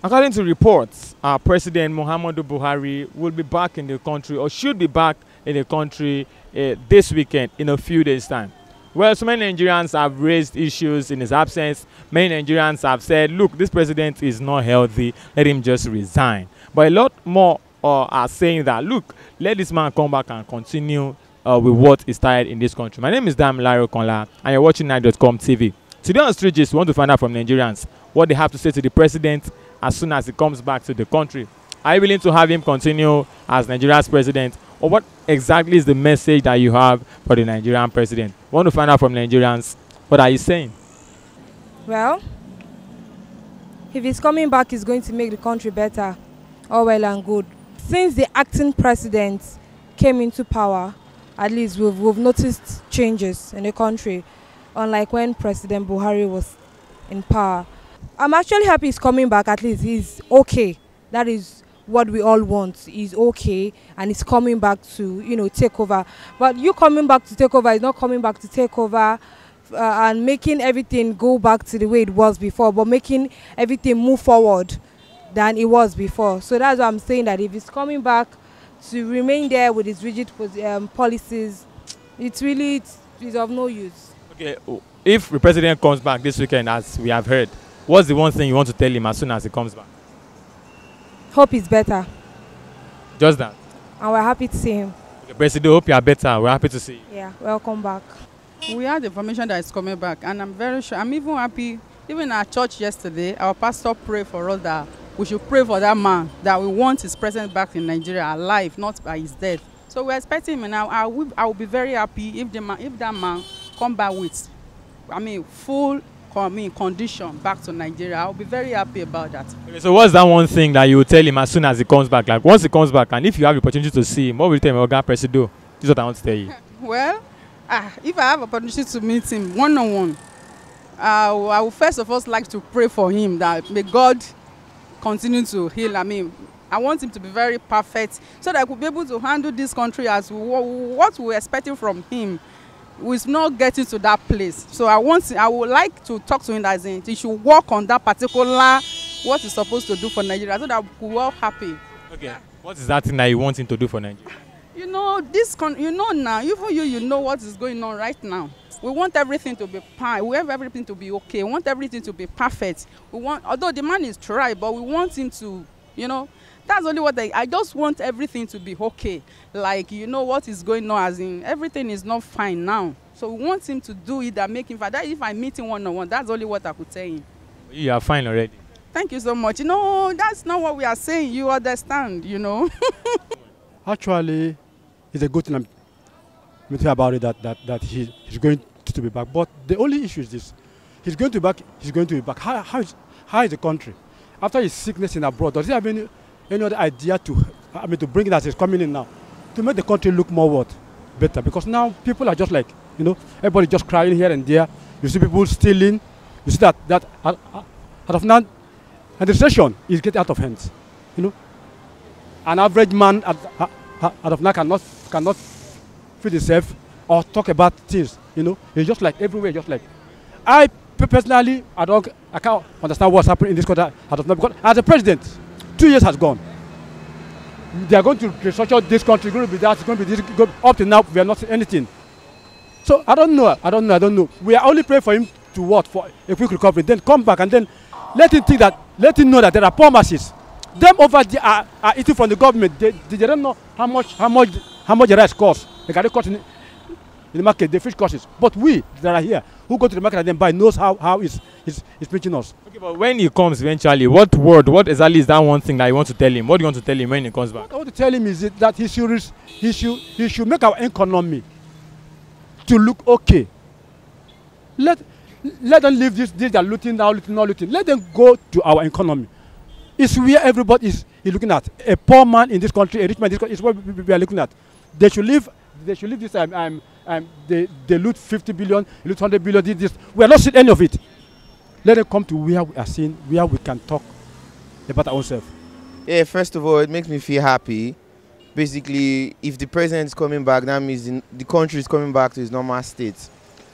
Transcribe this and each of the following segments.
According to reports, our President Muhammadu Buhari will be back in the country or should be back in the country this weekend in a few days' time. Well, so many Nigerians have raised issues in his absence. Many Nigerians have said, look, this president is not healthy, let him just resign. But a lot more are saying that, look, let this man come back and continue with what is started in this country. My name is Damilare Okonla, and you're watching Night.com TV. Today on Street Gist, we want to find out from Nigerians what they have to say to the president as soon as he comes back to the country. Are you willing to have him continue as Nigeria's president? Or what exactly is the message that you have for the Nigerian president? We want to find out from Nigerians. What are you saying? Well, if he's coming back, he's going to make the country better. All well and good. Since the acting president came into power, at least we've noticed changes in the country, unlike when President Buhari was in power. I'm actually happy he's coming back. At least he's okay. That is what we all want. He's okay and he's coming back to, take over. But you coming back to take over is not coming back to take over and making everything go back to the way it was before, but making everything move forward than it was before. So that's why I'm saying that if he's coming back to remain there with his rigid policies, it's of no use. Okay, if the president comes back this weekend, as we have heard, what's the one thing you want to tell him as soon as he comes back? Hope he's better. Just that? And we're happy to see him. Okay, President, hope you are better. We're happy to see you. Yeah, welcome back. We had information that he's coming back, and I'm very sure. I'm even happy. Even at church yesterday, our pastor prayed for us that we should pray for that man, that we want his presence back in Nigeria alive, not by his death. So we're expecting him now. I will be very happy if that man come back with, full condition back to Nigeria. I'll be very happy about that. Okay, so what's that one thing that you will tell him as soon as he comes back? Like once he comes back, and if you have the opportunity to see him, what will you tell him, Oga Presido? This is what I want to tell you. Well, if I have opportunity to meet him one-on-one, I will first of all like to pray for him that may God continue to heal. I want him to be very perfect so that I could be able to handle this country as what we're expecting from him. We're not getting to that place. So I would like to talk to him as in he should work on that particular what he's supposed to do for Nigeria so that we're all happy. Okay. What is that thing that you want him to do for Nigeria? Now, even you know what is going on right now. We want everything to be fine. We have everything to be okay. We want everything to be perfect. Although the man is trying, but we want him to, that's only what I just want everything to be okay. Like, what is going on, as in everything is not fine now. So we want him to do it and make him fine. That if I meet him one-on-one, that's only what I could tell him. You are fine already. Thank you so much. That's not what we are saying. You understand, Actually, it's a good thing I'm thinking about it that he's going to be back. But the only issue is this: he's going to be back. How is the country after his sickness in abroad? Does he have any other idea to bring it as he's coming in now to make the country look more better? Because now people are just like everybody just crying here and there. You see people stealing. You see that out of now, and the recession is getting out of hands. An average man out of now cannot feed himself or talk about things. It's just like everywhere. Just like I personally, I can't understand what's happening in this country out of now, because as a president, 2 years has gone. They are going to restructure this country. It's going to be that. It's going to be this. Up to now, we are not seeing anything. So I don't know. We are only praying for him to what, for a quick recovery, then come back and then let him know that there are poor masses. Them over there are eating from the government. They don't know how much the rice costs. They can cost in the market, the fish costs. But we that are here, who go to the market and then buy, knows how it's reaching us. Okay, but when he comes eventually, what exactly is that one thing that you want to tell him? What do you want to tell him when he comes back? What I want to tell him is that he should make our economy to look okay. Let them leave this they are looting now, not looting. Let them go to our economy. It's where everybody is looking at. A poor man in this country, a rich man in this country, is what we are looking at. They should leave this they loot 50 billion, they loot 100 billion, this. We are not seeing any of it. Let them come to where we are seeing, where we can talk about our own self. Yeah, first of all, it makes me feel happy. Basically, if the president is coming back, that means the country is coming back to its normal state.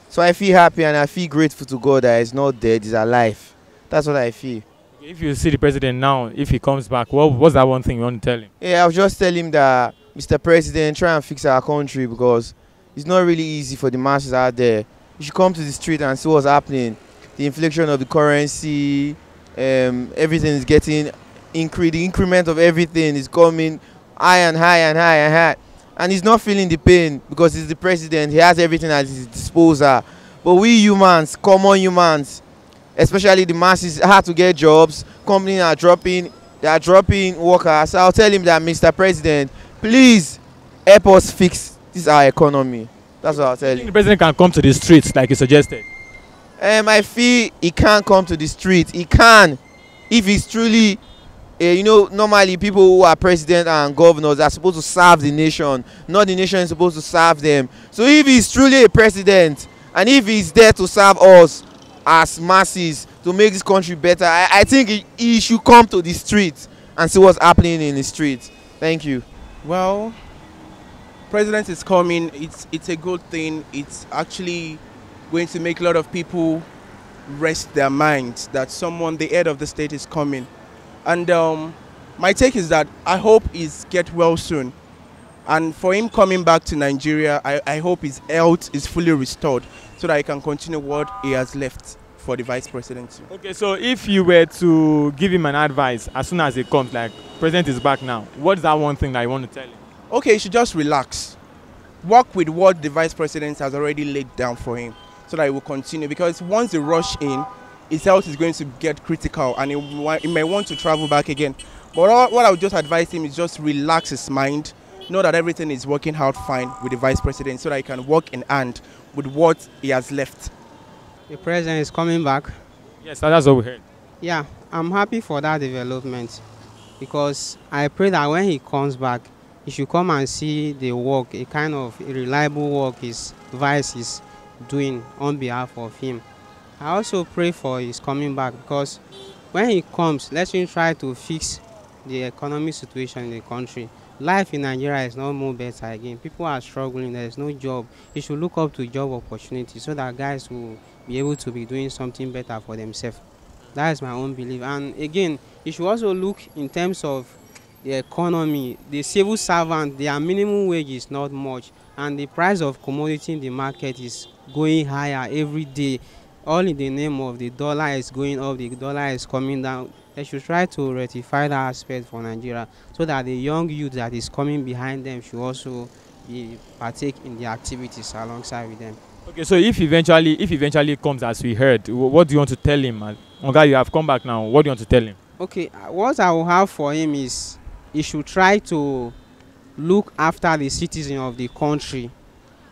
So I feel happy and I feel grateful to God that he's not dead, he's alive. That's what I feel. If you see the president now, if he comes back, what's that one thing you want to tell him? Yeah, I'll just tell him that, Mr. President, try and fix our country, because it's not really easy for the masses out there. You should come to the street and see what's happening. The inflation of the currency, everything is getting increased. The increment of everything is coming high and high and high and high. And he's not feeling the pain because he's the president. He has everything at his disposal. But we humans, common humans, especially the masses, have to get jobs. Companies are dropping workers. So I'll tell him that, Mr. President, please help us fix this our economy. That's what I'll tell The him. president can come to the streets like you suggested. I feel he can't come to the street. He can, if he's truly, normally people who are president and governors are supposed to serve the nation, not the nation is supposed to serve them. So if he's truly a president and if he's there to serve us as masses to make this country better, I think he should come to the streets and see what's happening in the streets. Thank you. Well, president is coming. It's a good thing. It's actually going to make a lot of people rest their minds that the head of the state is coming. And my take is that I hope he's get well soon. And for him coming back to Nigeria, I hope his health is fully restored so that he can continue what he has left for the vice presidency. Okay, so if you were to give him an advice as soon as it comes, like president is back now, what's that one thing that you want to tell him? Okay, he should just relax. Work with what the vice president has already laid down for him so that he will continue. Because once they rush in, his health is going to get critical and he may want to travel back again. But what I would just advise him is just relax his mind, know that everything is working out fine with the vice president so that he can work in hand with what he has left. The president is coming back. Yes, that's what we heard. Yeah, I'm happy for that development because I pray that when he comes back, he should come and see the work, a kind of reliable work his vice is doing on behalf of him. I also pray for his coming back because when he comes, let him try to fix the economic situation in the country. Life in Nigeria is not more better again. People are struggling. There is no job. He should look up to job opportunities so that guys will be able to be doing something better for themselves. That is my own belief. And again, he should also look in terms of the economy. The civil servant, their minimum wage is not much, and the price of commodity in the market is going higher every day. All in the name of the dollar is going up, the dollar is coming down. They should try to rectify that aspect for Nigeria so that the young youth that is coming behind them should also partake in the activities alongside with them. Okay, so if eventually comes as we heard, what do you want to tell him? Okay, you have come back now. What do you want to tell him? Okay, what I will have for him is he should try to look after the citizens of the country.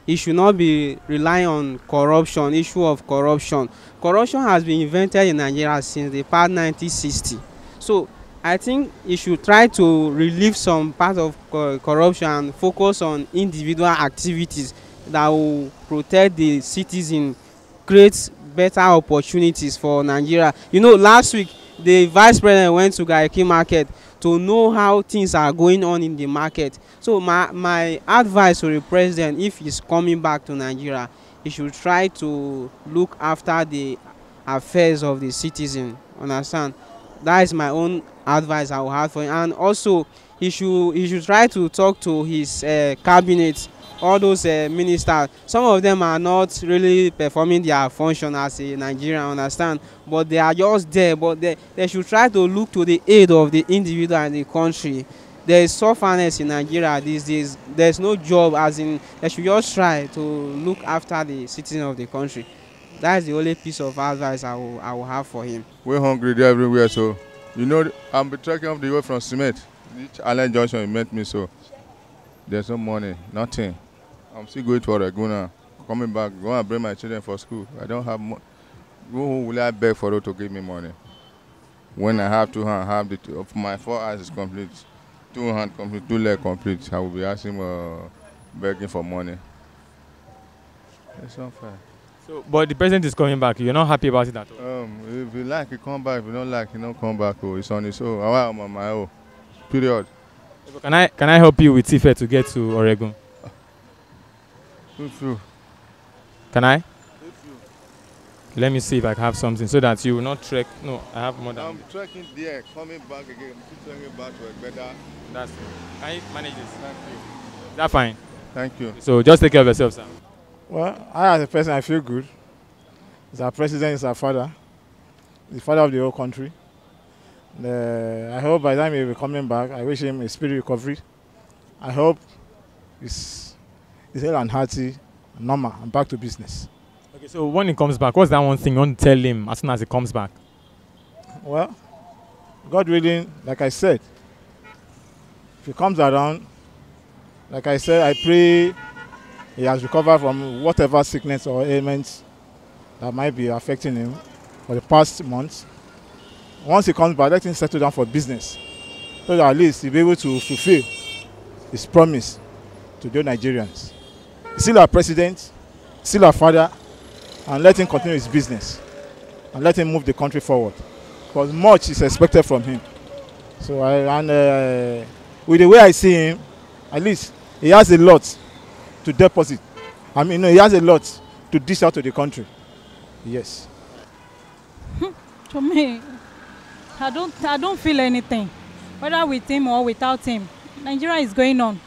He should not be relying on corruption, issue of corruption. Corruption has been invented in Nigeria since the past 1960. So I think he should try to relieve some part of corruption and focus on individual activities that will protect the citizen, create better opportunities for Nigeria. You know, last week the vice president went to Garki market to know how things are going on in the market. So my advice to the president, if he's coming back to Nigeria, he should try to look after the affairs of the citizen. Understand? That is my own advice I will have for him. And also he should try to talk to his cabinet, all those ministers. Some of them are not really performing their function as a Nigerian, understand, but they are just there. But they should try to look to the aid of the individual and the country. There is sufferness in Nigeria these days. There's no job, as in they should just try to look after the citizens of the country. That is the only piece of advice I will have for him. We're hungry there everywhere, so you know I'm trekking off the way from Cement. Each Allen Junction, you met me, so there's no money, nothing. I'm still going to Oregon, coming back, going to bring my children for school. I don't have money. Who will I beg for them to give me money? When I have 2 hands, my 4 eyes is complete, 2 hands complete, 2 legs complete, I will be asking, begging for money. It's not fair. So, but the president is coming back. You're not happy about it at all? If you like, he come back. If you don't like, he don't come back. Oh, it's on his own. I'm on my own. Period. Can I help you with Tife to get to Oregon? If you. Can I? If you. Let me see if I have something so that you will not trek. No, I have more than. I'm trekking there, coming back again, still trekking back to a better. That's it. Can you manage this? Thank you. Is that fine? Thank you. So just take care of yourself, sir. Well, I as a person, I feel good. He's our president, he's our father. The father of the whole country. I hope by the time he will be coming back, I wish him a speedy recovery. I hope he's hale and hearty, normal, and back to business. Okay, so when he comes back, what's that one thing you want to tell him as soon as he comes back? Well, God willing, like I said, if he comes around, like I said, I pray he has recovered from whatever sickness or ailments that might be affecting him for the past months. Once he comes back, let him settle down for business, so that at least he'll be able to fulfill his promise to the Nigerians. He's still our president, still our father, and let him continue his business and let him move the country forward, because much is expected from him. So with the way I see him, at least he has a lot to deposit. I mean, he has a lot to dish out to the country. Yes. To me, I don't feel anything, whether with him or without him. Nigeria is going on,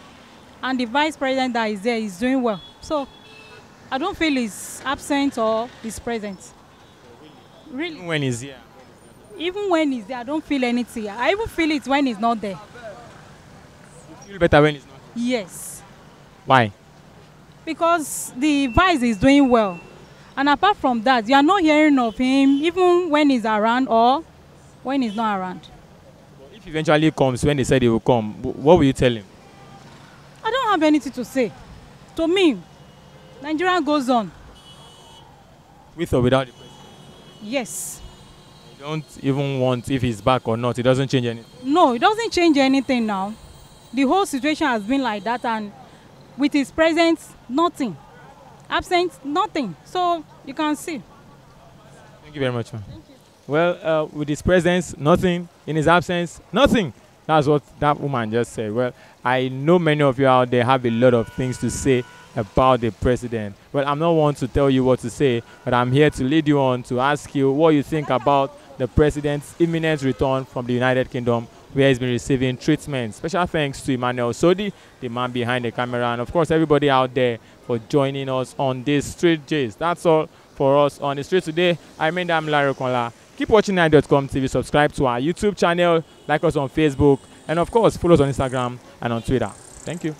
and the vice president that is there is doing well. So I don't feel he's absent or he's present. Really? Even when he's here? Even when he's there, I don't feel anything. I even feel it when he's not there. You feel better when he's not here? Yes. Why? Because the vice is doing well. And apart from that, you are not hearing of him even when he's around or when he's not around. If he eventually comes, when they said he will come, what will you tell him? I don't have anything to say. To me, Nigeria goes on. With or without the president? Yes. You don't even want if he's back or not. It doesn't change anything. No, it doesn't change anything now. The whole situation has been like that, and with his presence, nothing. Absent, nothing. So you can see. Thank you very much, man. Well, with his presence, nothing. In his absence, nothing. That's what that woman just said. Well, I know many of you out there have a lot of things to say about the president. Well, I'm not one to tell you what to say, but I'm here to lead you on to ask you what you think about the president's imminent return from the United Kingdom, where he's been receiving treatment. Special thanks to Emmanuel Sodi, the man behind the camera, and of course everybody out there for joining us on this Street Gist. That's all for us on the street today. I'm Larry Konla. Keep watching Nine.com TV, subscribe to our YouTube channel, like us on Facebook, and of course follow us on Instagram and on Twitter. Thank you.